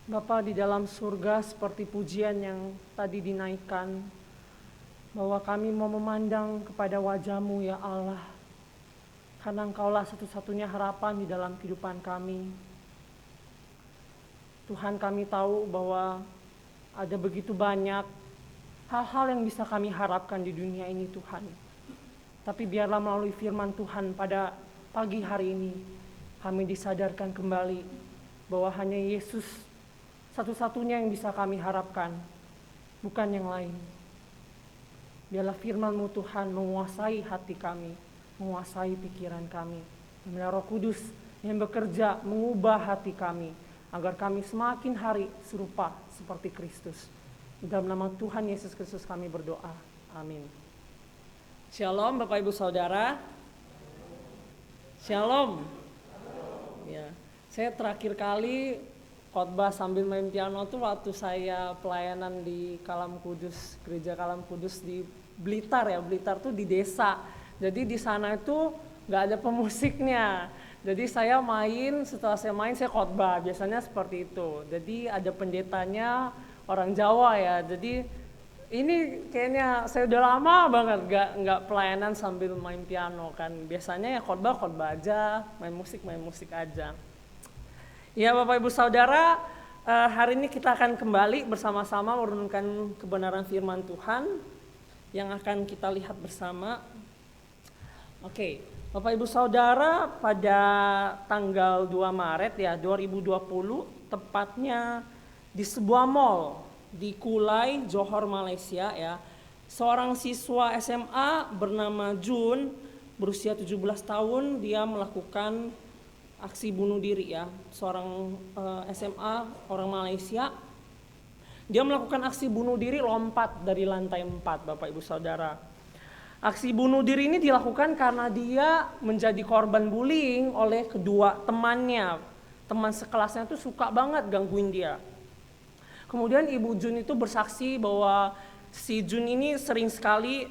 Bapa di dalam surga, seperti pujian yang tadi dinaikkan, bahwa kami mau memandang kepada wajah-Mu ya Allah, karena Engkaulah satu-satunya harapan di dalam kehidupan kami. Tuhan, kami tahu bahwa ada begitu banyak hal-hal yang bisa kami harapkan di dunia ini Tuhan. Tapi biarlah melalui firman Tuhan pada pagi hari ini, kami disadarkan kembali bahwa hanya Yesus satu-satunya yang bisa kami harapkan, bukan yang lain. Biarlah firman-Mu Tuhan menguasai hati kami, menguasai pikiran kami. Biarlah Roh Kudus yang bekerja mengubah hati kami, agar kami semakin hari serupa seperti Kristus. Di dalam nama Tuhan Yesus Kristus kami berdoa. Amin. Shalom Bapak Ibu Saudara. Shalom. Ya, saya terakhir kali khotbah sambil main piano tuh waktu saya pelayanan di Kalam Kudus, Gereja Kalam Kudus di Blitar ya. Blitar tuh di desa. Jadi di sana itu nggak ada pemusiknya. Jadi saya main, setelah saya main saya khotbah. Biasanya seperti itu. Jadi ada pendetanya orang Jawa ya. Jadi ini kayaknya saya udah lama banget nggak pelayanan sambil main piano kan. Biasanya ya khotbah aja, main musik aja. Ya Bapak Ibu Saudara, hari ini kita akan kembali bersama-sama merenungkan kebenaran firman Tuhan yang akan kita lihat bersama. Oke, Bapak Ibu Saudara, pada tanggal 2 Maret ya 2020, tepatnya di sebuah mall di Kulai, Johor, Malaysia ya, seorang siswa SMA bernama Jun, berusia 17 tahun, dia melakukan aksi bunuh diri ya. Seorang SMA orang Malaysia, dia melakukan aksi bunuh diri lompat dari lantai 4 Bapak Ibu Saudara. Aksi bunuh diri ini dilakukan karena dia menjadi korban bullying oleh kedua temannya. Teman sekelasnya tuh suka banget gangguin dia. Kemudian Ibu Jun itu bersaksi bahwa si Jun ini sering sekali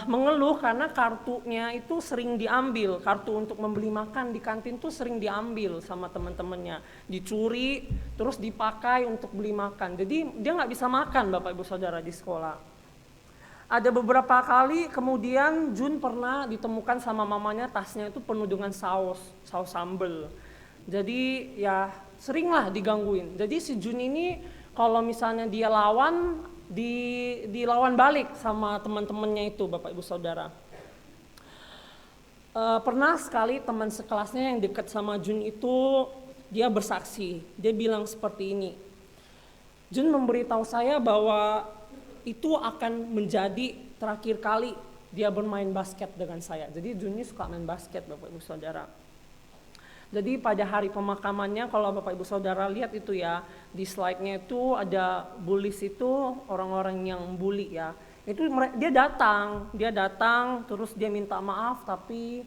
mengeluh karena kartunya itu sering diambil, kartu untuk membeli makan di kantin tuh sering diambil sama teman-temannya, dicuri terus dipakai untuk beli makan. Jadi dia nggak bisa makan Bapak Ibu Saudara di sekolah. Ada beberapa kali kemudian Jun pernah ditemukan sama mamanya tasnya itu penuh dengan saus sambal. Jadi ya seringlah digangguin. Jadi si Jun ini kalau misalnya dia lawan, dilawan balik sama teman-temannya itu Bapak Ibu Saudara. Pernah sekali teman sekelasnya yang dekat sama Jun itu dia bersaksi, dia bilang seperti ini, Jun memberitahu saya bahwa itu akan menjadi terakhir kali dia bermain basket dengan saya. Jadi Jun ini suka main basket Bapak Ibu Saudara. Jadi pada hari pemakamannya, kalau Bapak Ibu Saudara lihat itu ya, di slide-nya itu ada bullies itu, orang-orang yang bully ya. Itu dia datang terus dia minta maaf, tapi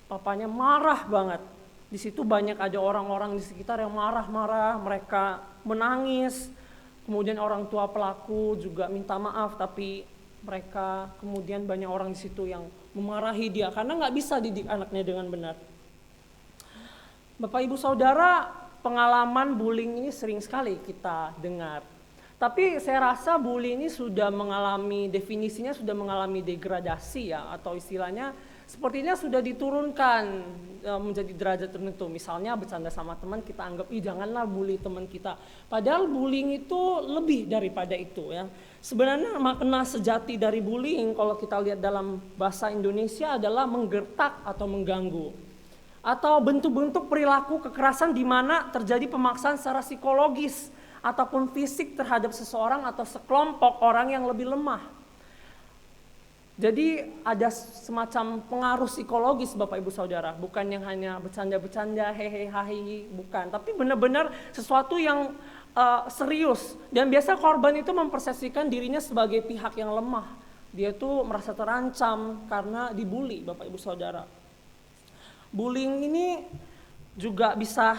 papanya marah banget. Di situ banyak ada orang-orang di sekitar yang marah-marah, mereka menangis. Kemudian orang tua pelaku juga minta maaf, tapi mereka kemudian banyak orang di situ yang memarahi dia karena nggak bisa didik anaknya dengan benar. Bapak Ibu Saudara, pengalaman bullying ini sering sekali kita dengar. Tapi saya rasa bullying ini sudah mengalami, definisinya sudah mengalami degradasi ya, atau istilahnya sepertinya sudah diturunkan menjadi derajat tertentu. Misalnya bercanda sama teman, kita anggap, janganlah bully teman kita. Padahal bullying itu lebih daripada itu ya. Sebenarnya makna sejati dari bullying kalau kita lihat dalam bahasa Indonesia adalah menggertak atau mengganggu. Atau bentuk-bentuk perilaku kekerasan di mana terjadi pemaksaan secara psikologis ataupun fisik terhadap seseorang atau sekelompok orang yang lebih lemah. Jadi ada semacam pengaruh psikologis Bapak Ibu Saudara, bukan yang hanya bercanda-bercanda, hehe hahi, bukan, tapi benar-benar sesuatu yang serius. Dan biasa korban itu mempersepsikan dirinya sebagai pihak yang lemah. Dia tuh merasa terancam karena dibully Bapak Ibu Saudara. Bullying ini juga bisa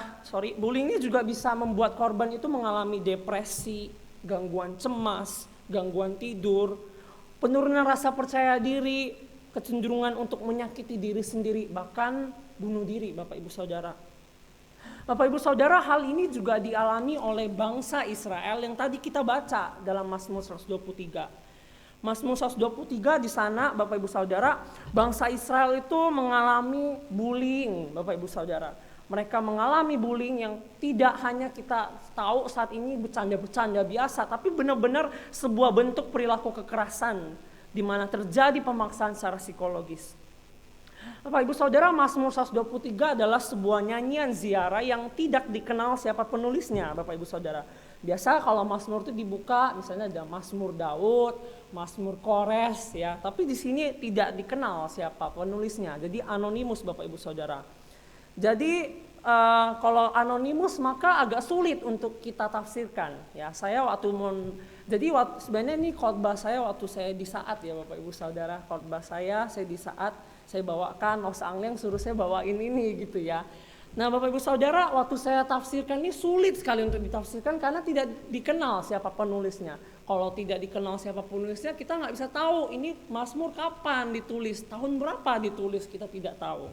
membuat korban itu mengalami depresi, gangguan cemas, gangguan tidur, penurunan rasa percaya diri, kecenderungan untuk menyakiti diri sendiri, bahkan bunuh diri Bapak Ibu Saudara. Bapak Ibu Saudara, hal ini juga dialami oleh bangsa Israel yang tadi kita baca dalam Mazmur 123. Mazmur 123 di sana Bapak Ibu Saudara, bangsa Israel itu mengalami bullying, Bapak Ibu Saudara. Mereka mengalami bullying yang tidak hanya kita tahu saat ini bercanda-bercanda biasa, tapi benar-benar sebuah bentuk perilaku kekerasan di mana terjadi pemaksaan secara psikologis. Bapak Ibu Saudara, Mazmur 123 adalah sebuah nyanyian ziarah yang tidak dikenal siapa penulisnya, Bapak Ibu Saudara. Biasa kalau Mazmur itu dibuka, misalnya ada Mazmur Daud, Mazmur Kores, ya. Tapi di sini tidak dikenal siapa penulisnya. Jadi anonimus, Bapak Ibu Saudara. Jadi kalau anonimus maka agak sulit untuk kita tafsirkan. Ya, saya sebenarnya ini khotbah saya waktu saya di saat ya, Bapak Ibu Saudara. Khotbah saya di saat saya bawakan, Los Angleng suruh saya bawain ini gitu ya. Nah Bapak Ibu Saudara, waktu saya tafsirkan ini sulit sekali untuk ditafsirkan karena tidak dikenal siapa penulisnya. Kalau tidak dikenal siapa penulisnya, kita nggak bisa tahu ini Mazmur kapan ditulis, tahun berapa ditulis, kita tidak tahu.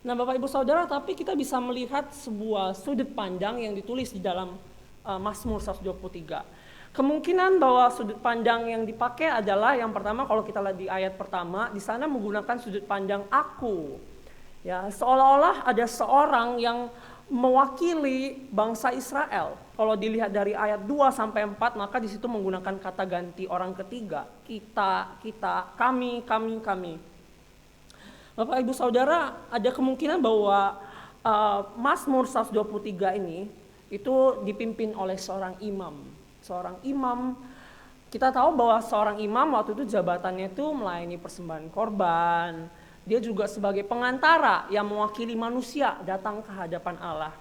Nah Bapak Ibu Saudara, tapi kita bisa melihat sebuah sudut pandang yang ditulis di dalam Mazmur 123. Kemungkinan bahwa sudut pandang yang dipakai adalah yang pertama, kalau kita lihat di ayat pertama, di sana menggunakan sudut pandang aku. Ya, seolah-olah ada seorang yang mewakili bangsa Israel. Kalau dilihat dari ayat 2 sampai 4, maka di situ menggunakan kata ganti orang ketiga. Kita, kami. Bapak Ibu Saudara, ada kemungkinan bahwa Mazmur 123 ini itu dipimpin oleh seorang imam. Seorang imam, kita tahu bahwa seorang imam waktu itu jabatannya itu melayani persembahan korban. Dia juga sebagai pengantara yang mewakili manusia datang ke hadapan Allah.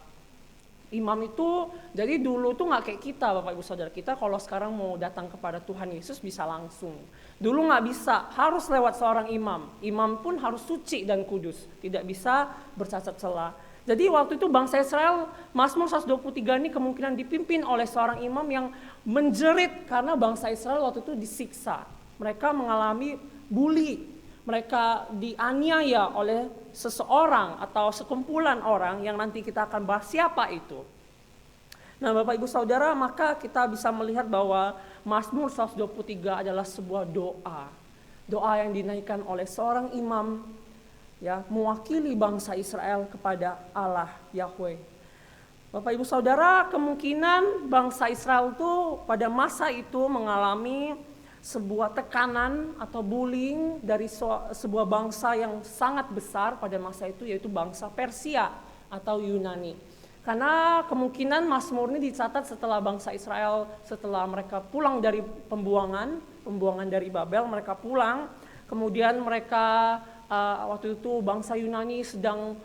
Imam itu, jadi dulu tuh nggak kayak kita Bapak Ibu Saudara. Kita kalau sekarang mau datang kepada Tuhan Yesus bisa langsung. Dulu nggak bisa, harus lewat seorang imam. Imam pun harus suci dan kudus, tidak bisa bercacat celah. Jadi waktu itu bangsa Israel, Mazmur 123 ini kemungkinan dipimpin oleh seorang imam yang menjerit karena bangsa Israel waktu itu disiksa. Mereka mengalami bully, mereka dianiaya oleh seseorang atau sekumpulan orang yang nanti kita akan bahas siapa itu. Nah Bapak Ibu Saudara, maka kita bisa melihat bahwa Mazmur 123 adalah sebuah doa. Doa yang dinaikkan oleh seorang imam, ya, mewakili bangsa Israel kepada Allah Yahweh. Bapak Ibu Saudara, kemungkinan bangsa Israel itu pada masa itu mengalami sebuah tekanan atau bullying dari sebuah bangsa yang sangat besar pada masa itu, yaitu bangsa Persia atau Yunani. Karena kemungkinan Mazmur ini dicatat setelah bangsa Israel, setelah mereka pulang dari pembuangan dari Babel, mereka pulang, kemudian mereka waktu itu bangsa Yunani sedang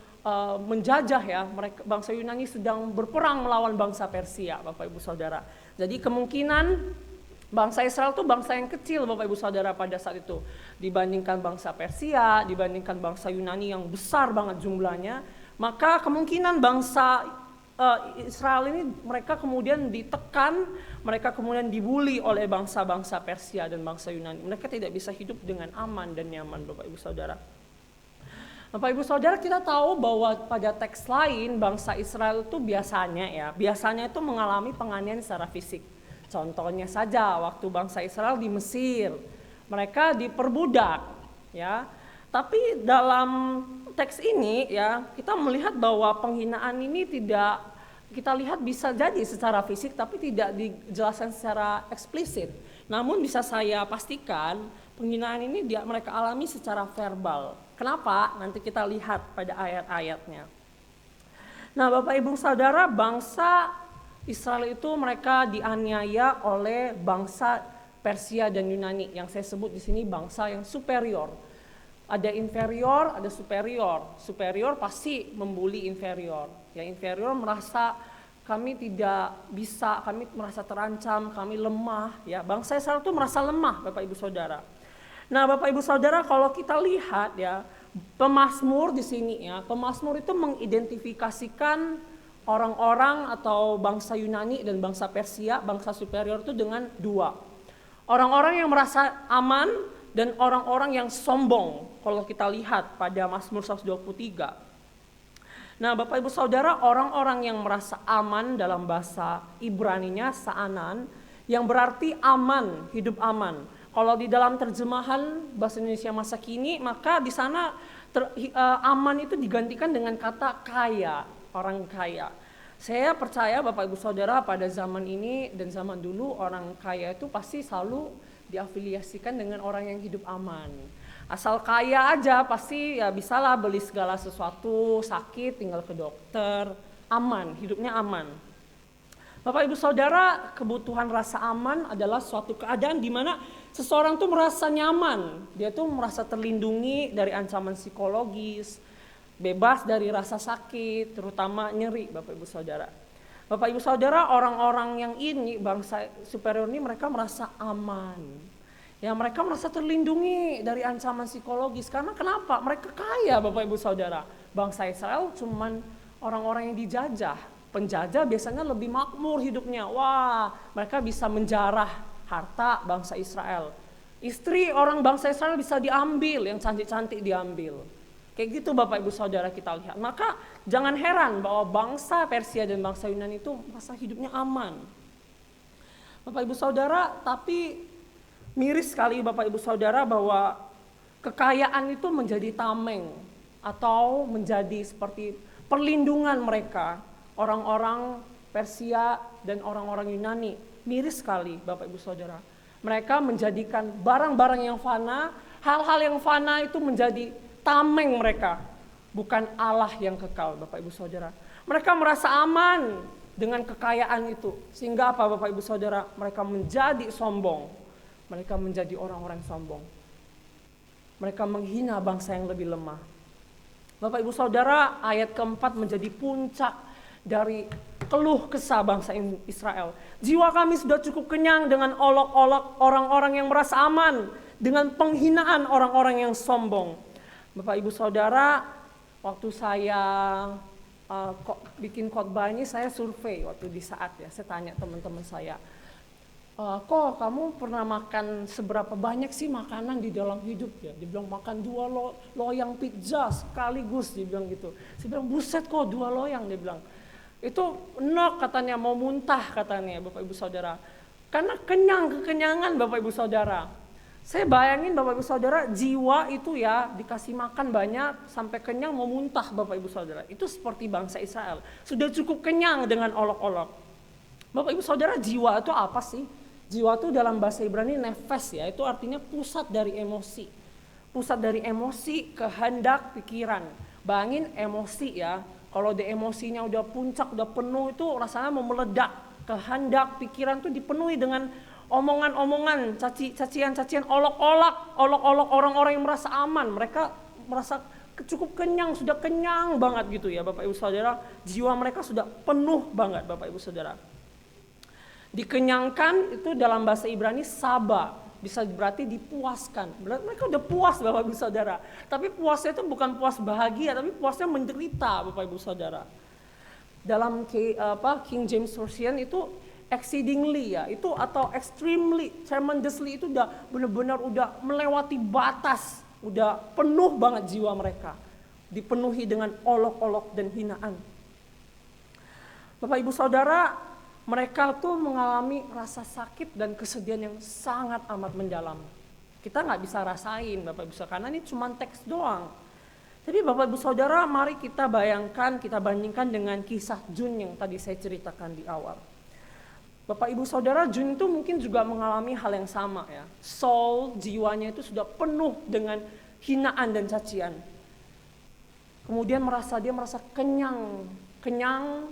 menjajah ya, bangsa Yunani sedang berperang melawan bangsa Persia, Bapak Ibu Saudara. Jadi kemungkinan bangsa Israel itu bangsa yang kecil Bapak Ibu Saudara pada saat itu dibandingkan bangsa Persia, dibandingkan bangsa Yunani yang besar banget jumlahnya. Maka kemungkinan bangsa Israel ini mereka kemudian ditekan, mereka kemudian dibully oleh bangsa-bangsa Persia dan bangsa Yunani. Mereka tidak bisa hidup dengan aman dan nyaman Bapak Ibu Saudara. Bapak Ibu Saudara, kita tahu bahwa pada teks lain bangsa Israel itu biasanya itu mengalami penganiayaan secara fisik. Contohnya saja waktu bangsa Israel di Mesir, mereka diperbudak, ya. Tapi dalam teks ini ya kita melihat bahwa penghinaan ini tidak kita lihat bisa jadi secara fisik tapi tidak dijelaskan secara eksplisit. Namun bisa saya pastikan penghinaan ini mereka alami secara verbal. Kenapa? Nanti kita lihat pada ayat-ayatnya. Nah Bapak Ibu Saudara, bangsa Israel itu mereka dianiaya oleh bangsa Persia dan Yunani yang saya sebut di sini bangsa yang superior. Ada inferior, ada superior. Superior pasti membuli inferior. Ya, inferior merasa kami tidak bisa, kami merasa terancam, kami lemah. Ya, bangsa Israel itu merasa lemah, Bapak Ibu Saudara. Nah, Bapak Ibu Saudara, kalau kita lihat ya, pemazmur di sini ya, pemazmur itu mengidentifikasikan orang-orang atau bangsa Yunani dan bangsa Persia, bangsa superior itu dengan dua. Orang-orang yang merasa aman dan orang-orang yang sombong kalau kita lihat pada Mazmur 123. Nah, Bapak Ibu Saudara, orang-orang yang merasa aman dalam bahasa Ibraninya sa'anan, yang berarti aman, hidup aman. Kalau di dalam terjemahan bahasa Indonesia masa kini, maka di sana aman itu digantikan dengan kata kaya, orang kaya. Saya percaya Bapak Ibu Saudara pada zaman ini dan zaman dulu orang kaya itu pasti selalu diafiliasikan dengan orang yang hidup aman. Asal kaya aja pasti ya bisalah beli segala sesuatu, sakit tinggal ke dokter, aman, hidupnya aman. Bapak Ibu Saudara, kebutuhan rasa aman adalah suatu keadaan di mana seseorang tuh merasa nyaman, dia tuh merasa terlindungi dari ancaman psikologis, bebas dari rasa sakit, terutama nyeri, Bapak Ibu Saudara. Bapak Ibu Saudara, orang-orang yang ini, bangsa superior ini mereka merasa aman. Ya, mereka merasa terlindungi dari ancaman psikologis. Karena kenapa? Mereka kaya, Bapak Ibu Saudara. Bangsa Israel cuman orang-orang yang dijajah. Penjajah biasanya lebih makmur hidupnya. Wah, mereka bisa menjarah harta bangsa Israel. Istri orang bangsa Israel bisa diambil, yang cantik-cantik diambil. Kayak gitu Bapak Ibu Saudara kita lihat. Maka jangan heran bahwa bangsa Persia dan bangsa Yunani itu masa hidupnya aman. Bapak Ibu Saudara, tapi miris sekali Bapak Ibu Saudara bahwa kekayaan itu menjadi tameng atau menjadi seperti perlindungan mereka, orang-orang Persia dan orang-orang Yunani. Miris sekali Bapak Ibu Saudara. Mereka menjadikan barang-barang yang fana, hal-hal yang fana itu menjadi tameng mereka, bukan Allah yang kekal Bapak Ibu Saudara. Mereka merasa aman dengan kekayaan itu. Sehingga apa Bapak Ibu Saudara? Mereka menjadi sombong. Mereka menjadi orang-orang sombong. Mereka menghina bangsa yang lebih lemah. Bapak Ibu Saudara, ayat keempat menjadi puncak dari keluh kesah bangsa Israel. Jiwa kami sudah cukup kenyang dengan olok-olok orang-orang yang merasa aman, dengan penghinaan orang-orang yang sombong. Bapak Ibu Saudara, waktu saya bikin khotbah ini, saya survei waktu di saat ya, saya tanya teman-teman saya, kok kamu pernah makan seberapa banyak sih makanan di dalam hidup ya? Dia bilang makan 2 loyang pizza sekaligus, dia bilang gitu. Saya bilang buset kok 2 loyang, dia bilang. Itu enak katanya, mau muntah katanya Bapak Ibu Saudara. Karena kekenyangan Bapak Ibu Saudara. Saya bayangin Bapak Ibu Saudara, jiwa itu ya dikasih makan banyak sampai kenyang mau muntah Bapak Ibu Saudara. Itu seperti bangsa Israel. Sudah cukup kenyang dengan olok-olok. Bapak Ibu Saudara, jiwa itu apa sih? Jiwa itu dalam bahasa Ibrani nefes ya, itu artinya pusat dari emosi. Pusat dari emosi, kehendak, pikiran. Bayangin emosi ya, kalau di emosinya udah puncak, udah penuh itu rasanya mau meledak. Kehendak, pikiran itu dipenuhi dengan omongan-omongan, cacian-cacian, olok-olok orang-orang yang merasa aman. Mereka merasa cukup kenyang, sudah kenyang banget gitu ya Bapak Ibu Saudara. Jiwa mereka sudah penuh banget Bapak Ibu Saudara. Dikenyangkan itu dalam bahasa Ibrani saba, bisa berarti dipuaskan. Berarti mereka udah puas Bapak Ibu Saudara. Tapi puasnya itu bukan puas bahagia, tapi puasnya menderita Bapak Ibu Saudara. Dalam King James Version itu exceedingly ya, itu atau extremely, tremendously itu udah benar-benar udah melewati batas, udah penuh banget jiwa mereka, dipenuhi dengan olok-olok dan hinaan. Bapak Ibu Saudara, mereka tuh mengalami rasa sakit dan kesedihan yang sangat amat mendalam. Kita nggak bisa rasain Bapak Ibu Saudara, karena ini cuma teks doang. Tapi Bapak Ibu Saudara, mari kita bayangkan, kita bandingkan dengan kisah Jun yang tadi saya ceritakan di awal. Bapak Ibu Saudara, Jun itu mungkin juga mengalami hal yang sama ya. Soul, jiwanya itu sudah penuh dengan hinaan dan cacian. Kemudian dia merasa kenyang,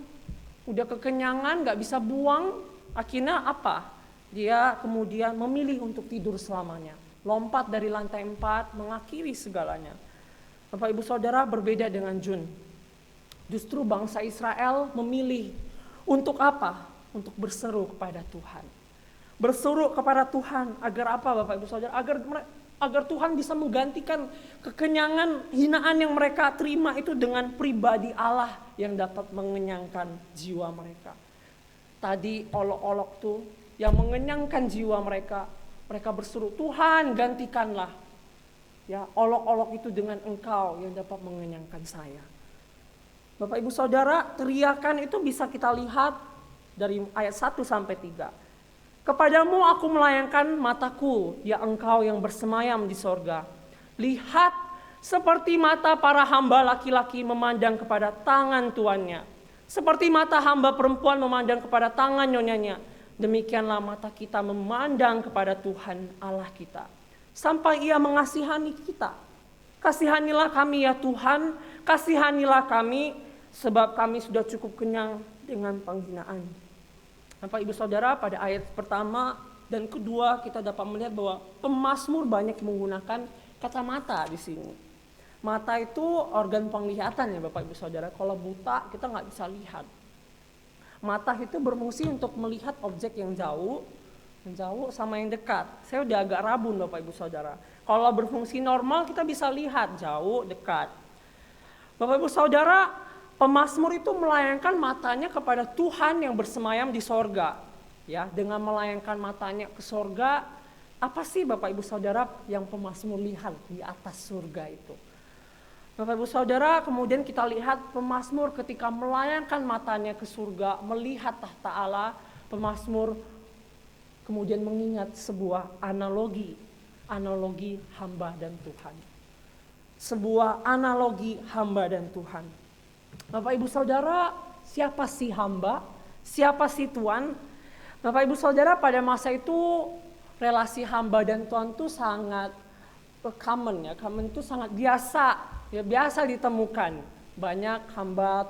udah kekenyangan, gak bisa buang. Akhirnya apa? Dia kemudian memilih untuk tidur selamanya. Lompat dari lantai 4, mengakhiri segalanya. Bapak Ibu Saudara, berbeda dengan Jun. Justru bangsa Israel memilih untuk apa? Untuk berseru kepada Tuhan. Berseru kepada Tuhan agar apa Bapak Ibu Saudara? Agar Tuhan bisa menggantikan kekenyangan, hinaan yang mereka terima itu dengan pribadi Allah yang dapat mengenyangkan jiwa mereka. Tadi olok-olok tuh yang mengenyangkan jiwa mereka. Mereka berseru, Tuhan gantikanlah ya olok-olok itu dengan Engkau yang dapat mengenyangkan saya. Bapak Ibu Saudara, teriakan itu bisa kita lihat dari ayat 1 sampai 3. Kepadamu aku melayangkan mataku, ya engkau yang bersemayam di sorga. Lihat seperti mata para hamba laki-laki memandang kepada tangan tuannya. Seperti mata hamba perempuan memandang kepada tangan nyonyanya. Demikianlah mata kita memandang kepada Tuhan Allah kita. Sampai ia mengasihani kita. Kasihanilah kami ya Tuhan, kasihanilah kami, sebab kami sudah cukup kenyang dengan penghinaan. Bapak Ibu Saudara, pada ayat pertama dan kedua kita dapat melihat bahwa pemazmur banyak menggunakan kata mata di sini. Mata itu organ penglihatan ya Bapak Ibu Saudara. Kalau buta kita nggak bisa lihat. Mata itu berfungsi untuk melihat objek yang jauh sama yang dekat. Saya udah agak rabun Bapak Ibu Saudara. Kalau berfungsi normal kita bisa lihat jauh, dekat. Bapak Ibu Saudara, pemazmur itu melayangkan matanya kepada Tuhan yang bersemayam di sorga. Ya, dengan melayangkan matanya ke sorga, apa sih Bapak Ibu Saudara yang pemazmur lihat di atas surga itu? Bapak Ibu Saudara, kemudian kita lihat pemazmur ketika melayangkan matanya ke surga, melihat tahta Allah, pemazmur kemudian mengingat sebuah analogi hamba dan Tuhan. Sebuah analogi hamba dan Tuhan. Bapak Ibu Saudara, siapa sih hamba? Siapa sih Tuhan? Bapak Ibu Saudara, pada masa itu relasi hamba dan Tuhan itu sangat common ya. Common itu sangat biasa, ya biasa ditemukan. Banyak hamba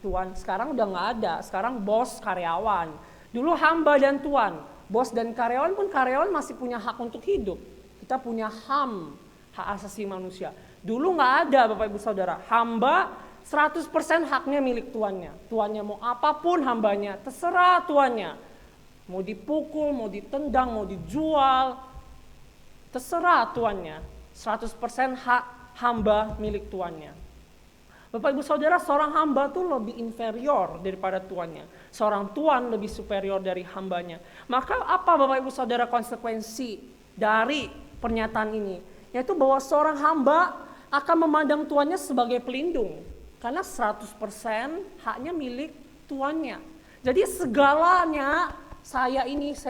Tuhan. Sekarang udah nggak ada. Sekarang bos karyawan. Dulu hamba dan Tuhan. Bos dan karyawan pun karyawan masih punya hak untuk hidup. Kita punya HAM, hak asasi manusia. Dulu nggak ada Bapak Ibu Saudara. Hamba 100% haknya milik tuannya. Tuannya mau apapun hambanya, terserah tuannya. Mau dipukul, mau ditendang, mau dijual, terserah tuannya. 100% hak hamba milik tuannya. Bapak Ibu Saudara, seorang hamba tuh lebih inferior daripada tuannya. Seorang tuan lebih superior dari hambanya. Maka apa Bapak Ibu Saudara konsekuensi dari pernyataan ini? Yaitu bahwa seorang hamba akan memandang tuannya sebagai pelindung. Karena 100% haknya milik tuannya. Jadi segalanya saya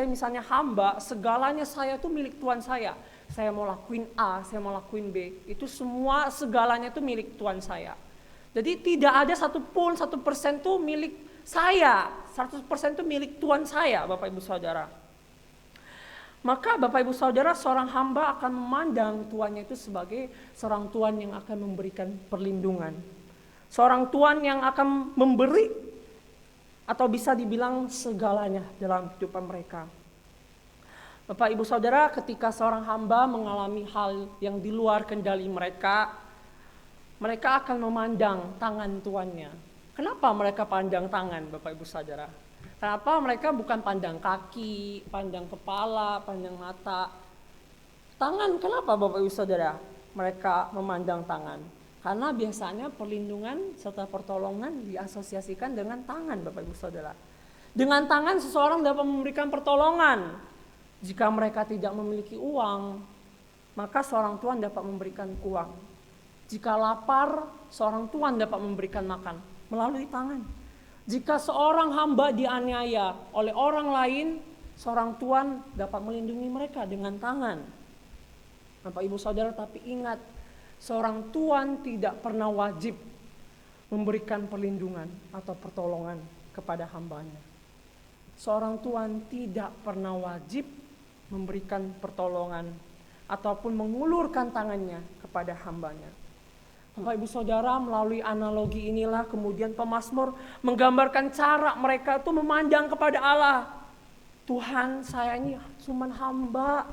misalnya hamba, segalanya saya itu milik tuan saya. Saya mau lakuin A, saya mau lakuin B, itu semua segalanya itu milik tuan saya. Jadi tidak ada 1% itu milik saya, 100% itu milik tuan saya, Bapak Ibu Saudara. Maka Bapak Ibu Saudara, seorang hamba akan memandang tuannya itu sebagai seorang tuan yang akan memberikan perlindungan. Seorang tuan yang akan memberi atau bisa dibilang segalanya dalam kehidupan mereka. Bapak Ibu Saudara, ketika seorang hamba mengalami hal yang di luar kendali mereka akan memandang tangan tuannya. Kenapa mereka pandang tangan Bapak Ibu Saudara? Kenapa mereka bukan pandang kaki, pandang kepala, pandang mata? Tangan, kenapa Bapak Ibu Saudara mereka memandang tangan? Karena biasanya perlindungan serta pertolongan diasosiasikan dengan tangan Bapak Ibu Saudara. Dengan tangan seseorang dapat memberikan pertolongan. Jika mereka tidak memiliki uang, maka seorang tuan dapat memberikan uang. Jika lapar, seorang tuan dapat memberikan makan melalui tangan. Jika seorang hamba dianiaya oleh orang lain, seorang tuan dapat melindungi mereka dengan tangan. Bapak Ibu Saudara, tapi ingat, seorang tuan tidak pernah wajib memberikan perlindungan atau pertolongan kepada hambanya. Seorang tuan tidak pernah wajib memberikan pertolongan ataupun mengulurkan tangannya kepada hambanya. Bapak Ibu Saudara, melalui analogi inilah kemudian pemazmur menggambarkan cara mereka itu memandang kepada Allah. Tuhan, saya ini cuma hamba,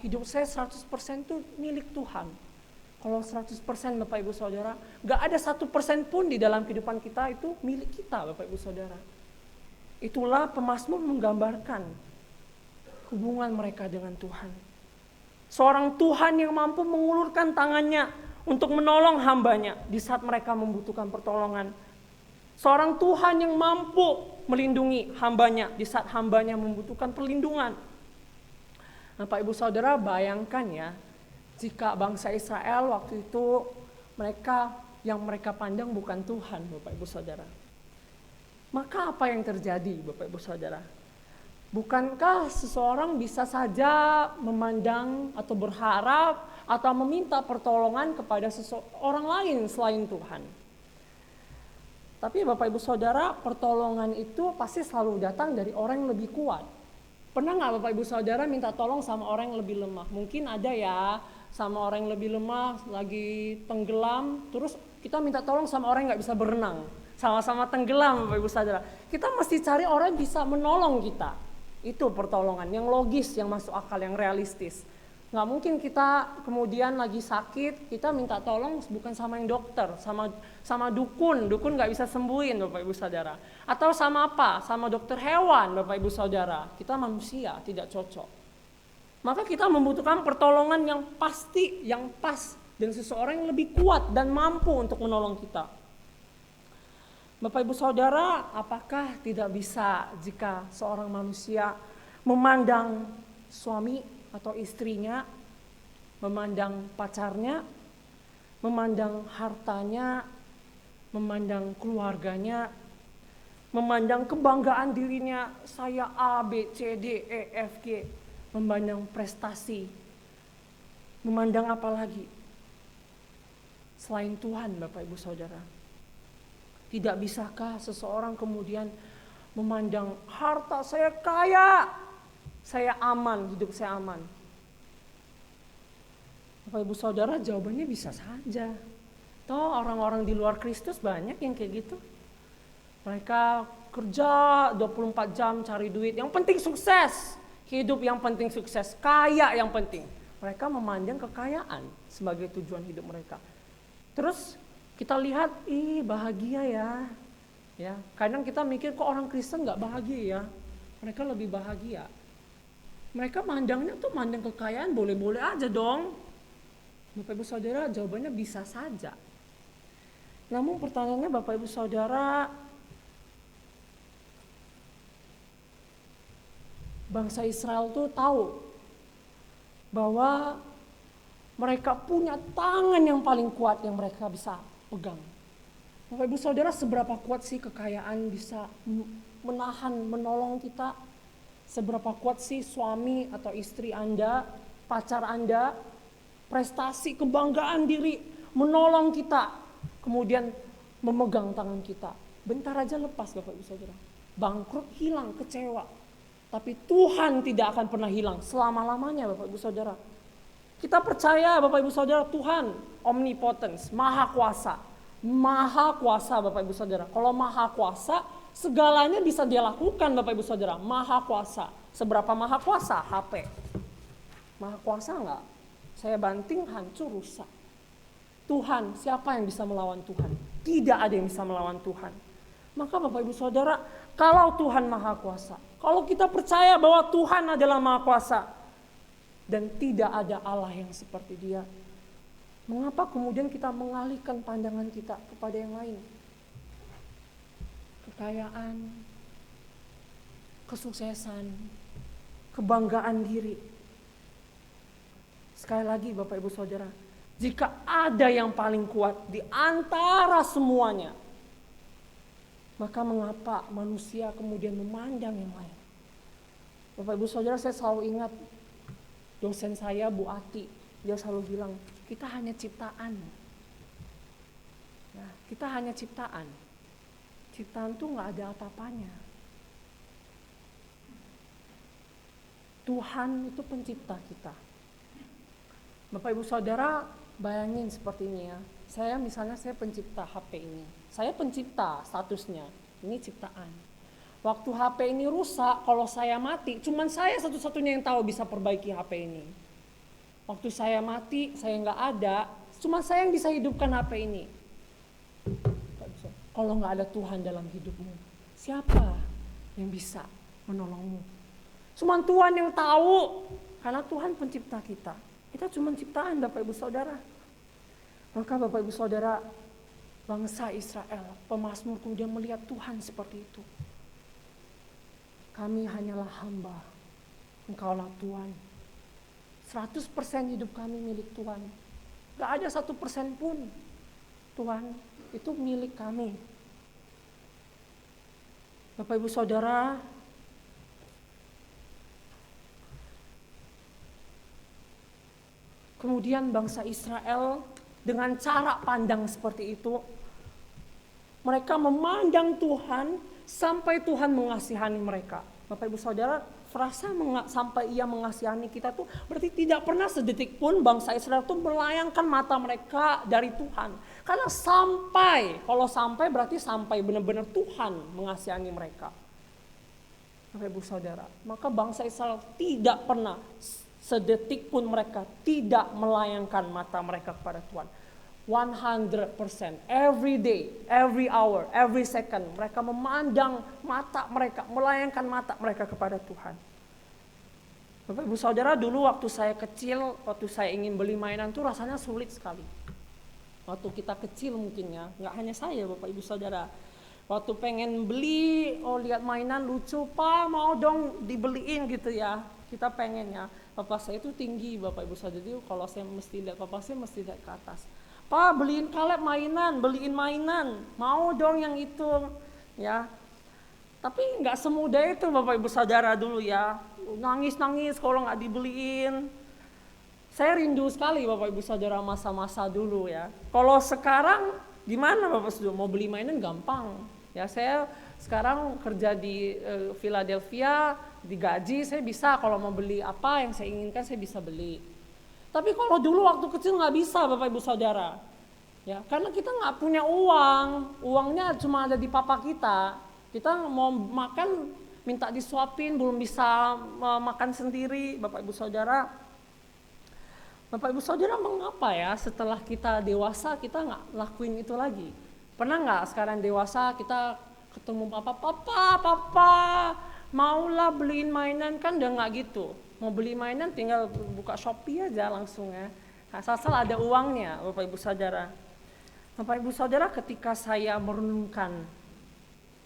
hidup saya 100% itu milik Tuhan. Kalau 100% Bapak Ibu Saudara, gak ada 1% pun di dalam kehidupan kita itu milik kita Bapak Ibu Saudara. Itulah pemazmur menggambarkan hubungan mereka dengan Tuhan. Seorang Tuhan yang mampu mengulurkan tangannya untuk menolong hambanya di saat mereka membutuhkan pertolongan. Seorang Tuhan yang mampu melindungi hambanya di saat hambanya membutuhkan perlindungan. Bapak Ibu Saudara, bayangkan ya, jika bangsa Israel waktu itu mereka yang mereka pandang bukan Tuhan, Bapak Ibu Saudara. Maka apa yang terjadi, Bapak Ibu Saudara? Bukankah seseorang bisa saja memandang atau berharap atau meminta pertolongan kepada seseorang lain selain Tuhan? Tapi Bapak Ibu Saudara, pertolongan itu pasti selalu datang dari orang yang lebih kuat. Pernah nggak Bapak Ibu Saudara minta tolong sama orang yang lebih lemah? Mungkin ada ya, sama orang yang lebih lemah, lagi tenggelam, terus kita minta tolong sama orang yang nggak bisa berenang. Sama-sama tenggelam Bapak Ibu Saudara. Kita mesti cari orang yang bisa menolong kita. Itu pertolongan yang logis, yang masuk akal, yang realistis. Nggak mungkin kita kemudian lagi sakit, kita minta tolong bukan sama yang dokter, sama dukun nggak bisa sembuhin Bapak Ibu Saudara. Atau sama apa? Sama dokter hewan Bapak Ibu Saudara. Kita manusia, tidak cocok. Maka kita membutuhkan pertolongan yang pasti, yang pas, dan seseorang yang lebih kuat dan mampu untuk menolong kita. Bapak Ibu Saudara, apakah tidak bisa jika seorang manusia memandang suami atau istrinya, memandang pacarnya, memandang hartanya, memandang keluarganya, memandang kebanggaan dirinya, saya A, B, C, D, E, F, G, memandang prestasi, memandang apa lagi selain Tuhan Bapak Ibu Saudara? Tidak bisakah seseorang kemudian memandang harta saya kaya, saya aman, hidup saya aman? Bapak Ibu Saudara, jawabannya bisa saja. Toh orang-orang di luar Kristus banyak yang kayak gitu. Mereka kerja 24 jam cari duit, yang penting sukses. Hidup yang penting sukses, kaya yang penting. Mereka memandang kekayaan sebagai tujuan hidup mereka. Terus kita lihat, bahagia ya. Kadang kita mikir kok orang Kristen nggak bahagia ya. Mereka lebih bahagia. Mereka mandangnya tuh mandang kekayaan boleh-boleh aja dong. Bapak Ibu Saudara, jawabannya bisa saja. Namun pertanyaannya Bapak Ibu Saudara, bangsa Israel tuh tahu bahwa mereka punya tangan yang paling kuat yang mereka bisa pegang. Bapak Ibu Saudara, seberapa kuat sih kekayaan bisa menahan, menolong kita? Seberapa kuat sih suami atau istri Anda, pacar Anda, prestasi, kebanggaan diri, menolong kita, kemudian memegang tangan kita. Bentar aja lepas Bapak Ibu Saudara. Bangkrut, hilang, kecewa. Tapi Tuhan tidak akan pernah hilang selama-lamanya Bapak Ibu Saudara. Kita percaya Bapak Ibu Saudara, Tuhan omnipotence, maha kuasa. Maha kuasa Bapak Ibu Saudara. Kalau maha kuasa, segalanya bisa dia lakukan Bapak Ibu Saudara. Maha kuasa. Seberapa maha kuasa? HP. Maha kuasa enggak? Saya banting, hancur, rusak. Tuhan, siapa yang bisa melawan Tuhan? Tidak ada yang bisa melawan Tuhan. Maka Bapak Ibu Saudara, kalau Tuhan maha kuasa, kalau kita percaya bahwa Tuhan adalah maha kuasa, dan tidak ada Allah yang seperti Dia, mengapa kemudian kita mengalihkan pandangan kita kepada yang lain? Kekayaan, kesuksesan, kebanggaan diri. Sekali lagi Bapak Ibu Saudara, jika ada yang paling kuat di antara semuanya, maka mengapa manusia kemudian memandang yang lain? Bapak Ibu Saudara, saya selalu ingat dosen saya, Bu Ati, dia selalu bilang, kita hanya ciptaan. Nah, kita hanya ciptaan. Ciptaan itu nggak ada apa-apanya. Tuhan itu pencipta kita. Bapak Ibu Saudara, bayangin seperti ini ya. Misalnya saya pencipta HP ini. Saya pencipta statusnya. Ini ciptaan. Waktu HP ini rusak, kalau saya mati, cuman saya satu-satunya yang tahu bisa perbaiki HP ini. Waktu saya mati, saya nggak ada, cuma saya yang bisa hidupkan HP ini. Kalau nggak ada Tuhan dalam hidupmu, siapa yang bisa menolongmu? Cuma Tuhan yang tahu, karena Tuhan pencipta kita. Kita cuma ciptaan Bapak Ibu Saudara. Maka Bapak Ibu Saudara, bangsa Israel, pemazmur kemudian melihat Tuhan seperti itu. Kami hanyalah hamba, Engkaulah Tuhan. 100% hidup kami milik Tuhan. Gak ada 1% pun Tuhan, itu milik kami. Bapak Ibu Saudara, kemudian bangsa Israel dengan cara pandang seperti itu, mereka memandang Tuhan sampai Tuhan mengasihani mereka. Bapak Ibu Saudara, frasa sampai ia mengasihani kita tuh berarti tidak pernah sedetik pun bangsa Israel tuh melayangkan mata mereka dari Tuhan. Karena kalau sampai berarti sampai benar-benar Tuhan mengasihani mereka. Bapak Ibu Saudara, maka bangsa Israel tidak pernah sedetik pun mereka tidak melayangkan mata mereka kepada Tuhan. 100%, every day, every hour, every second, mereka memandang mata mereka, melayangkan mata mereka kepada Tuhan. Bapak Ibu Saudara, dulu waktu saya kecil, waktu saya ingin beli mainan tuh rasanya sulit sekali. Waktu kita kecil mungkin ya, nggak hanya saya Bapak Ibu Saudara. Waktu pengen beli, lihat mainan lucu, Pak mau dong dibeliin gitu ya. Kita pengen ya, Bapak saya itu tinggi Bapak Ibu Saudara, jadi kalau saya mesti lihat Bapak saya mesti lihat ke atas. Pak beliin Kaleb beliin mainan, mau dong yang itu ya. Tapi nggak semudah itu Bapak Ibu Saudara dulu ya, nangis kalau nggak dibeliin. Saya rindu sekali Bapak Ibu Saudara masa-masa dulu ya. Kalau sekarang gimana Bapak Saudara, mau beli mainan gampang. Ya saya sekarang kerja di Philadelphia, digaji saya bisa kalau mau beli apa yang saya inginkan saya bisa beli. Tapi kalau dulu waktu kecil nggak bisa Bapak Ibu Saudara, ya karena kita nggak punya uangnya cuma ada di papa kita. Kita mau makan minta disuapin, belum bisa makan sendiri Bapak Ibu Saudara. Bapak Ibu Saudara, mengapa ya setelah kita dewasa kita nggak lakuin itu lagi? Pernah nggak sekarang dewasa kita ketemu papa, maulah beliin mainan, kan udah nggak gitu. Mau beli mainan tinggal buka Shopee aja langsung ya. Nah, asal ada uangnya Bapak Ibu Saudara. Bapak Ibu Saudara, ketika saya merenungkan,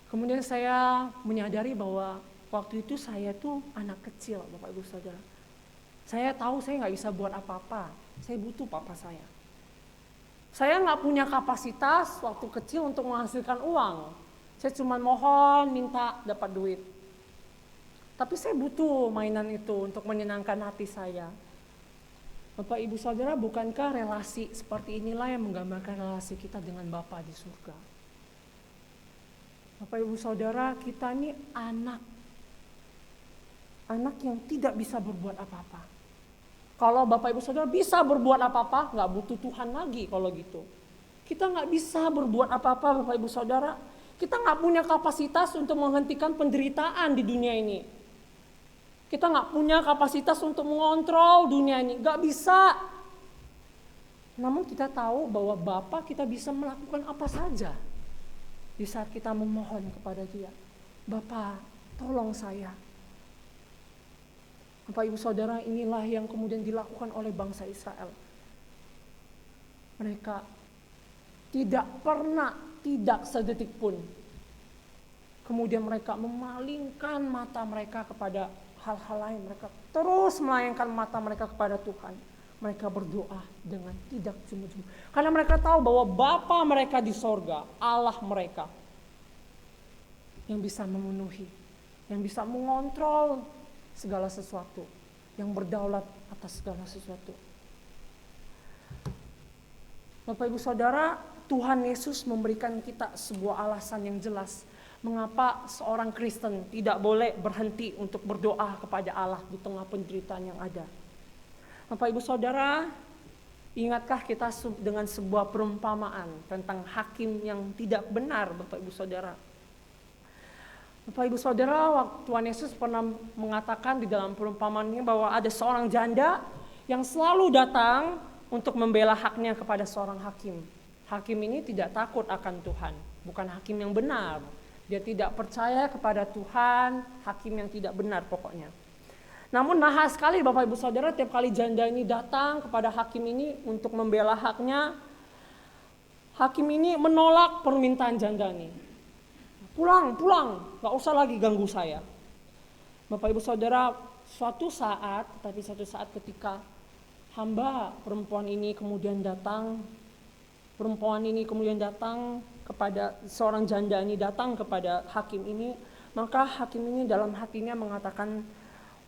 kemudian saya menyadari bahwa waktu itu saya tuh anak kecil Bapak Ibu Saudara. Saya tahu saya nggak bisa buat apa-apa, saya butuh papa saya. Saya nggak punya kapasitas waktu kecil untuk menghasilkan uang. Saya cuma mohon, minta dapat duit. Tapi saya butuh mainan itu untuk menyenangkan hati saya. Bapak Ibu Saudara, bukankah relasi seperti inilah yang menggambarkan relasi kita dengan Bapa di surga? Bapak Ibu Saudara, kita ini anak yang tidak bisa berbuat apa-apa. Kalau Bapak Ibu Saudara bisa berbuat apa-apa, nggak butuh Tuhan lagi kalau gitu. Kita nggak bisa berbuat apa-apa Bapak Ibu Saudara. Kita nggak punya kapasitas untuk menghentikan penderitaan di dunia ini. Kita nggak punya kapasitas untuk mengontrol dunia ini, nggak bisa. Namun kita tahu bahwa Bapa kita bisa melakukan apa saja di saat kita memohon kepada Dia. Bapa, tolong saya. Bapak Ibu Saudara, inilah yang kemudian dilakukan oleh bangsa Israel. Mereka tidak pernah, tidak sedetik pun. Kemudian mereka memalingkan mata mereka kepada hal-hal lain. Mereka terus melayangkan mata mereka kepada Tuhan. Mereka berdoa dengan tidak jemu-jemu. Karena mereka tahu bahwa Bapa mereka di sorga, Allah mereka, yang bisa memenuhi, yang bisa mengontrol segala sesuatu, yang berdaulat atas segala sesuatu. Bapak Ibu Saudara, Tuhan Yesus memberikan kita sebuah alasan yang jelas mengapa seorang Kristen tidak boleh berhenti untuk berdoa kepada Allah di tengah penderitaan yang ada. Bapak Ibu Saudara, ingatkah kita dengan sebuah perumpamaan tentang hakim yang tidak benar Bapak Ibu Saudara? Bapak Ibu Saudara, Tuhan Yesus pernah mengatakan di dalam perumpamaan ini bahwa ada seorang janda yang selalu datang untuk membela haknya kepada seorang hakim. Hakim ini tidak takut akan Tuhan, bukan hakim yang benar. Dia tidak percaya kepada Tuhan, hakim yang tidak benar pokoknya. Namun nahas sekali Bapak Ibu Saudara, tiap kali janda ini datang kepada hakim ini untuk membela haknya, hakim ini menolak permintaan janda ini. Pulang, gak usah lagi ganggu saya. Bapak Ibu Saudara, suatu saat ketika hamba perempuan ini kemudian datang Perempuan ini kemudian datang kepada seorang janda ini, datang kepada hakim ini, maka hakim ini dalam hatinya mengatakan,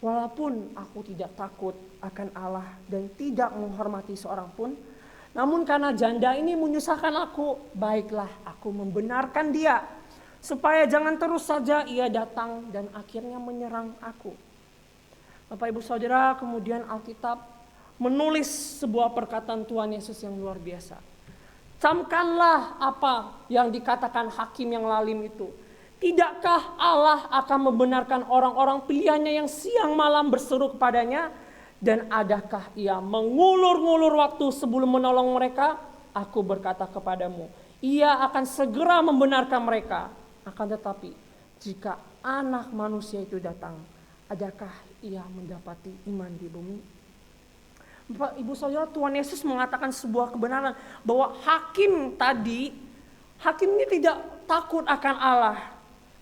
walaupun aku tidak takut akan Allah dan tidak menghormati seorang pun, namun karena janda ini menyusahkan aku, baiklah aku membenarkan dia, supaya jangan terus saja ia datang dan akhirnya menyerang aku. Bapak Ibu Saudara, kemudian Alkitab menulis sebuah perkataan Tuhan Yesus yang luar biasa. Camkanlah apa yang dikatakan hakim yang lalim itu. Tidakkah Allah akan membenarkan orang-orang pilihannya yang siang malam berseru kepadanya? Dan adakah ia mengulur-ngulur waktu sebelum menolong mereka? Aku berkata kepadamu, ia akan segera membenarkan mereka. Akan tetapi, jika anak manusia itu datang, adakah ia mendapati iman di bumi? Bapak Ibu Saudara, Tuhan Yesus mengatakan sebuah kebenaran bahwa hakim ini tidak takut akan Allah.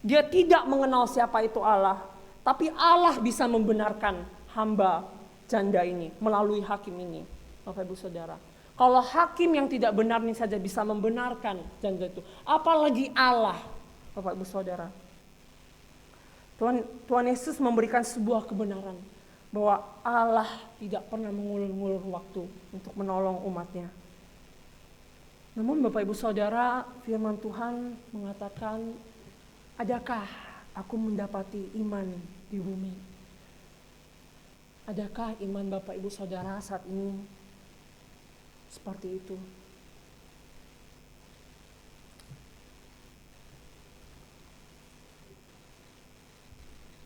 Dia tidak mengenal siapa itu Allah, tapi Allah bisa membenarkan hamba janda ini melalui hakim ini. Bapak Ibu Saudara, kalau hakim yang tidak benar ini saja bisa membenarkan janda itu, apalagi Allah. Bapak Ibu Saudara, Tuhan Yesus memberikan sebuah kebenaran bahwa Allah tidak pernah mengulur-ngulur waktu untuk menolong umatnya. Namun Bapak Ibu Saudara, firman Tuhan mengatakan, adakah aku mendapati iman di bumi? Adakah iman Bapak Ibu Saudara saat ini seperti itu?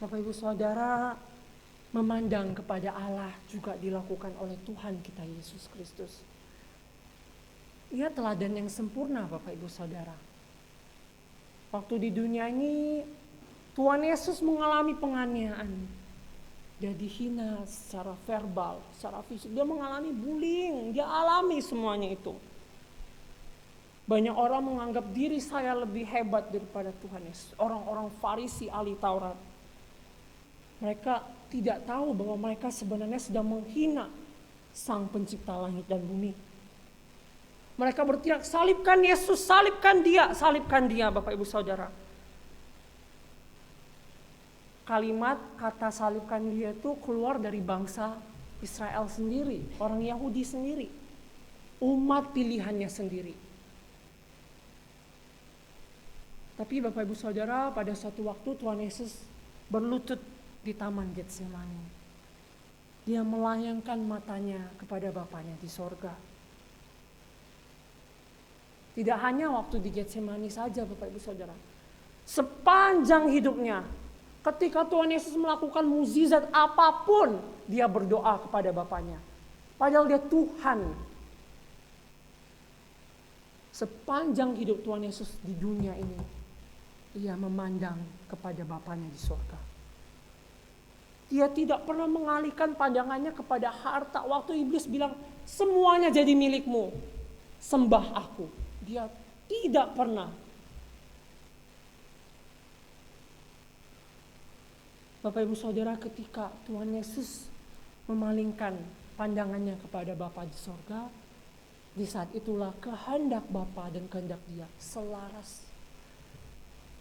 Bapak Ibu Saudara, memandang kepada Allah juga dilakukan oleh Tuhan kita Yesus Kristus. Ia teladan yang sempurna Bapak Ibu Saudara. Waktu di dunia ini Tuhan Yesus mengalami penganiayaan. Dia dihina secara verbal, secara fisik. Dia mengalami bullying, dia alami semuanya itu. Banyak orang menganggap diri saya lebih hebat daripada Tuhan Yesus. Orang-orang Farisi ahli Taurat. Mereka tidak tahu bahwa mereka sebenarnya sedang menghina Sang Pencipta langit dan bumi. Mereka berteriak, salibkan Yesus, salibkan dia Bapak Ibu Saudara. Kalimat kata salibkan dia itu keluar dari bangsa Israel sendiri, orang Yahudi sendiri, umat pilihannya sendiri. Tapi Bapak Ibu Saudara, pada suatu waktu Tuhan Yesus berlutut di Taman Getsemani. Dia melayangkan matanya kepada Bapanya di sorga. Tidak hanya waktu di Getsemani saja Bapak Ibu Saudara. Sepanjang hidupnya, ketika Tuhan Yesus melakukan mukjizat apapun, dia berdoa kepada Bapanya. Padahal dia Tuhan. Sepanjang hidup Tuhan Yesus di dunia ini, ia memandang kepada Bapanya di sorga. Dia tidak pernah mengalihkan pandangannya kepada harta. Waktu iblis bilang, semuanya jadi milikmu, sembah aku. Dia tidak pernah. Bapak Ibu Saudara, ketika Tuhan Yesus memalingkan pandangannya kepada Bapa di sorga, di saat itulah kehendak Bapa dan kehendak dia selaras.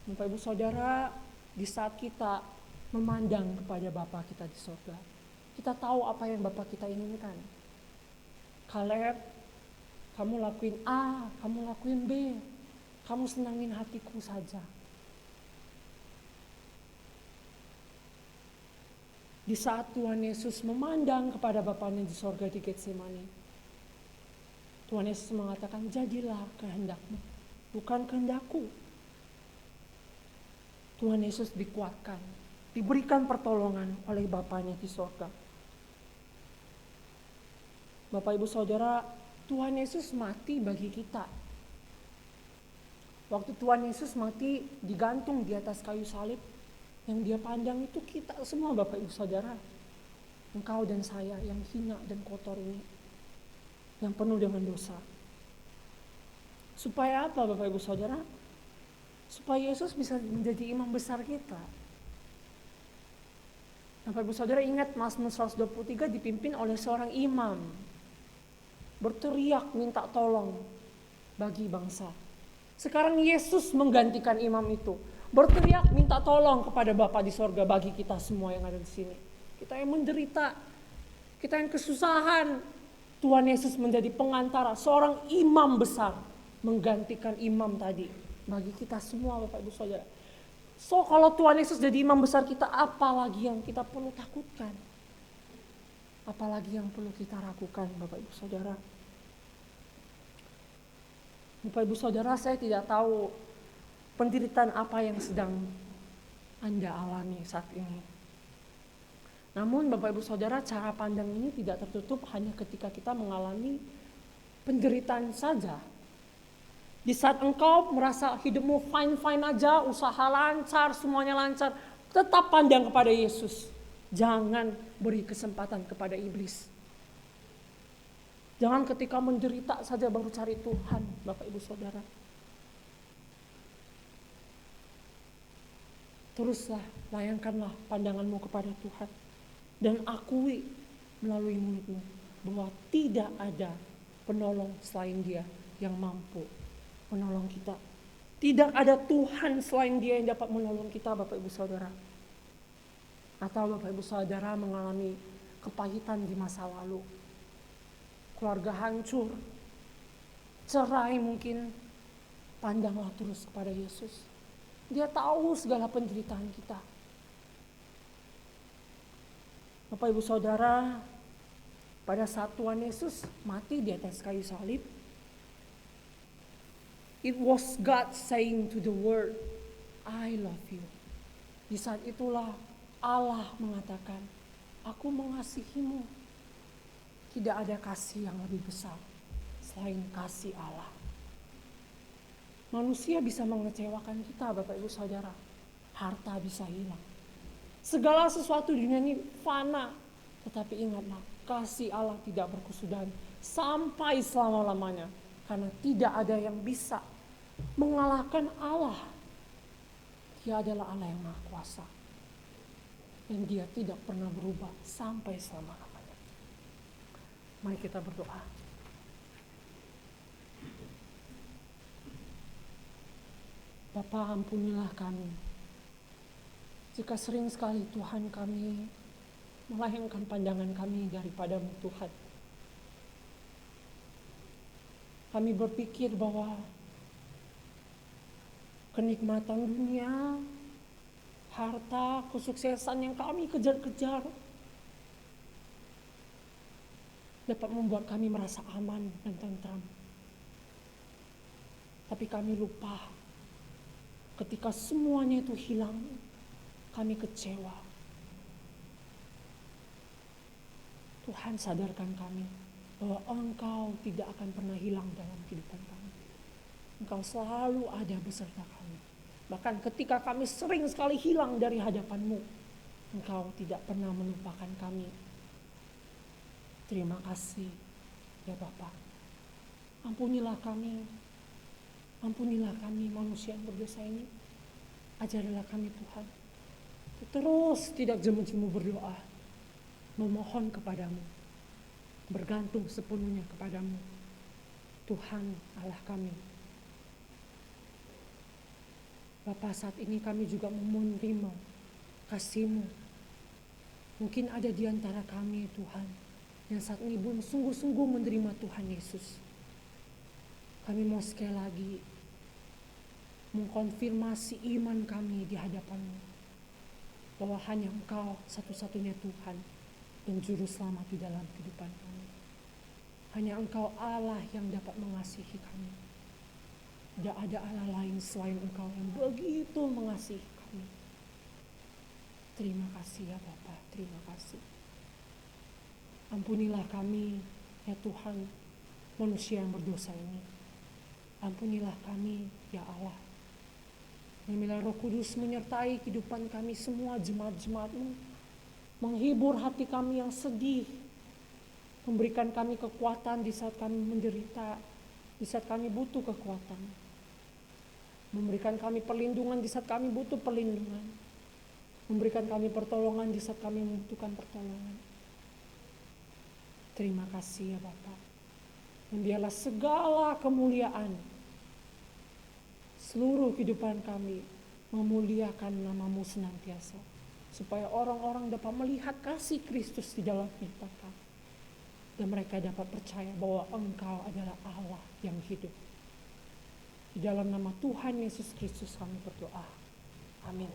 Bapak Ibu Saudara, di saat kita memandang kepada Bapa kita di sorga, kita tahu apa yang Bapa kita inginkan. Kaleb, kamu lakuin A, kamu lakuin B, kamu senangin hatiku saja. Di saat Tuhan Yesus memandang kepada Bapanya di sorga di Getsemani, Tuhan Yesus mengatakan, jadilah kehendakmu, bukan kehendakku. Tuhan Yesus dikuatkan, diberikan pertolongan oleh Bapanya di sorga. Bapak Ibu Saudara, Tuhan Yesus mati bagi kita. Waktu Tuhan Yesus mati digantung di atas kayu salib, yang dia pandang itu kita semua Bapak Ibu Saudara. Engkau dan saya yang hina dan kotor ini, yang penuh dengan dosa. Supaya apa Bapak Ibu Saudara? Supaya Yesus bisa menjadi imam besar kita. Bapak Ibu Saudara ingat Mazmur 123 dipimpin oleh seorang imam. Berteriak minta tolong. bagi bangsa. Sekarang Yesus menggantikan imam itu. Berteriak minta tolong kepada Bapa di sorga bagi kita semua yang ada di sini. Kita yang menderita, kita yang kesusahan. Tuhan Yesus menjadi pengantara, seorang imam besar menggantikan imam tadi bagi kita semua Bapak Ibu Saudara. So kalau Tuhan Yesus jadi imam besar kita, apalagi yang kita perlu takutkan? Apalagi yang perlu kita ragukan Bapak Ibu Saudara? Bapak Ibu Saudara, saya tidak tahu penderitaan apa yang sedang Anda alami saat ini. Namun Bapak Ibu Saudara, cara pandang ini tidak tertutup hanya ketika kita mengalami penderitaan saja. Di saat engkau merasa hidupmu fine-fine aja, usaha lancar, semuanya lancar, tetap pandang kepada Yesus. Jangan beri kesempatan kepada iblis. Jangan ketika menderita saja baru cari Tuhan, Bapak Ibu Saudara. Teruslah, layangkanlah pandanganmu kepada Tuhan. Dan akui melalui mulutmu bahwa tidak ada penolong selain Dia yang mampu menolong kita. Tidak ada Tuhan selain Dia yang dapat menolong kita, Bapak Ibu Saudara. Atau Bapak Ibu Saudara mengalami kepahitan di masa lalu. Keluarga hancur, cerai mungkin, pandanglah terus kepada Yesus. Dia tahu segala penderitaan kita. Bapak Ibu Saudara, pada saat Tuhan Yesus mati di atas kayu salib, it was God saying to the world, I love you. Di saat itulah Allah mengatakan, aku mengasihimu. Tidak ada kasih yang lebih besar selain kasih Allah. Manusia bisa mengecewakan kita, Bapak Ibu Saudara. Harta bisa hilang. Segala sesuatu di dunia ini fana. Tetapi ingatlah, kasih Allah tidak berkesudahan sampai selama-lamanya. Karena tidak ada yang bisa mengalahkan Allah. Dia adalah Allah yang Maha Kuasa. Dan Dia tidak pernah berubah sampai selama-lamanya. Mari kita berdoa. Bapa, ampunilah kami. Jika sering sekali Tuhan kami melayangkan pandangan kami daripada-Mu Tuhan. Kami berpikir bahwa kenikmatan dunia, harta, kesuksesan yang kami kejar-kejar dapat membuat kami merasa aman dan tentram. Tapi kami lupa ketika semuanya itu hilang, kami kecewa. Tuhan sadarkan kami bahwa Engkau tidak akan pernah hilang dalam kehidupan kami. Engkau selalu ada beserta kami. Bahkan ketika kami sering sekali hilang dari hadapan-Mu, Engkau tidak pernah melupakan kami. Terima kasih ya Bapa. Ampunilah kami. Ampunilah kami manusia yang berdosa ini. Ajarilah kami Tuhan. Terus tidak jemu-jemu berdoa. Memohon kepadamu. Bergantung sepenuhnya kepadamu. Tuhan Allah kami. Bapa, saat ini kami juga menerima kasih-Mu. Mungkin ada di antara kami Tuhan yang saat ini belum sungguh-sungguh menerima Tuhan Yesus. Kami mau sekali lagi mengkonfirmasi iman kami di hadapan-Mu. Bahwa hanya Engkau satu-satunya Tuhan dan Juru Selamat di dalam kehidupan kami. Hanya Engkau Allah yang dapat mengasihi kami. Tidak ada Allah lain selain Engkau yang begitu mengasihi kami. Terima kasih ya Bapa, terima kasih. Ampunilah kami ya Tuhan, manusia yang berdosa ini. Ampunilah kami ya Allah. Biarlah Roh Kudus menyertai kehidupan kami semua jemaat-jemaat-Mu. Menghibur hati kami yang sedih. Memberikan kami kekuatan di saat kami menderita. Di saat kami butuh kekuatan. Memberikan kami perlindungan di saat kami butuh perlindungan. Memberikan kami pertolongan di saat kami membutuhkan pertolongan. Terima kasih ya Bapa. Dan dialah segala kemuliaan. Seluruh kehidupan kami memuliakan nama-Mu senantiasa. Supaya orang-orang dapat melihat kasih Kristus di dalam kehidupan kami. Dan mereka dapat percaya bahwa Engkau adalah Allah yang hidup. Di dalam nama Tuhan Yesus Kristus kami berdoa. Amin.